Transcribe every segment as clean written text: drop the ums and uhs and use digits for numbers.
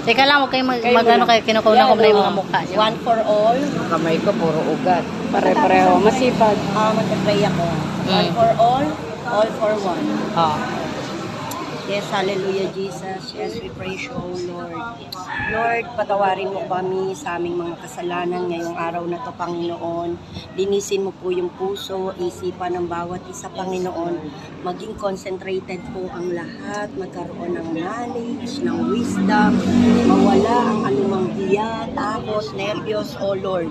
Teka lang, huwag kayong mag-ano kayo, kinukunan ko na yung mga mukha niyo. One for all. Kamay ko, puro ugat. Pare-pareho. Masipag. Mag-pray ako. One for all for one. Oh. Yes, hallelujah, Jesus. Yes, we praise you, O Lord. Lord, patawarin mo kami sa aming mga kasalanan ngayong araw na to, Panginoon. Linisin mo po yung puso, isipan ng bawat isa, Panginoon. Maging concentrated po ang lahat, magkaroon ng knowledge, ng wisdom, mawala ang anumang hiya, takot, nervyos, O Lord.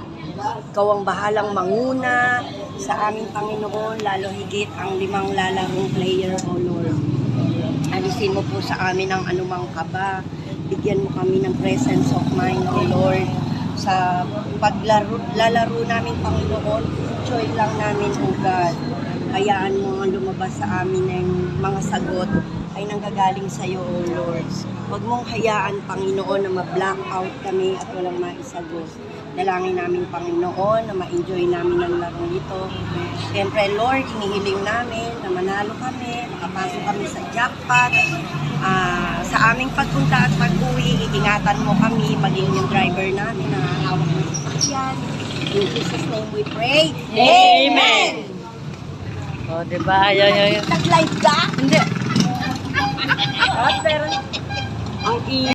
Ikaw ang bahalang manguna sa aming Panginoon, lalo higit ang 5 lalarong player, O Lord. Alisin mo po sa amin ang anumang kaba. Bigyan mo kami ng presence of mind, O Lord. Sa lalaro namin, Panginoon, enjoy lang namin, O God. Hayaan mo ang lumabas sa amin ng mga sagot ay nanggagaling sa iyo, O Lord. Huwag mong hayaan, Panginoon, na ma-black out kami at walang maisagot. Dalangin namin, Panginoon, na ma-enjoy namin ang laro ito. Siyempre, Lord, inihiling namin na manalo kami, makapasok kami sa jackpot. Sa aming pagpunta at pag-uwi, iingatan mo kami, maging yung driver namin na hawak ng sasakyan. In Jesus' name we pray. Amen! Oh, diba? Ayun. Nag-live ka? Hindi. Pero, ang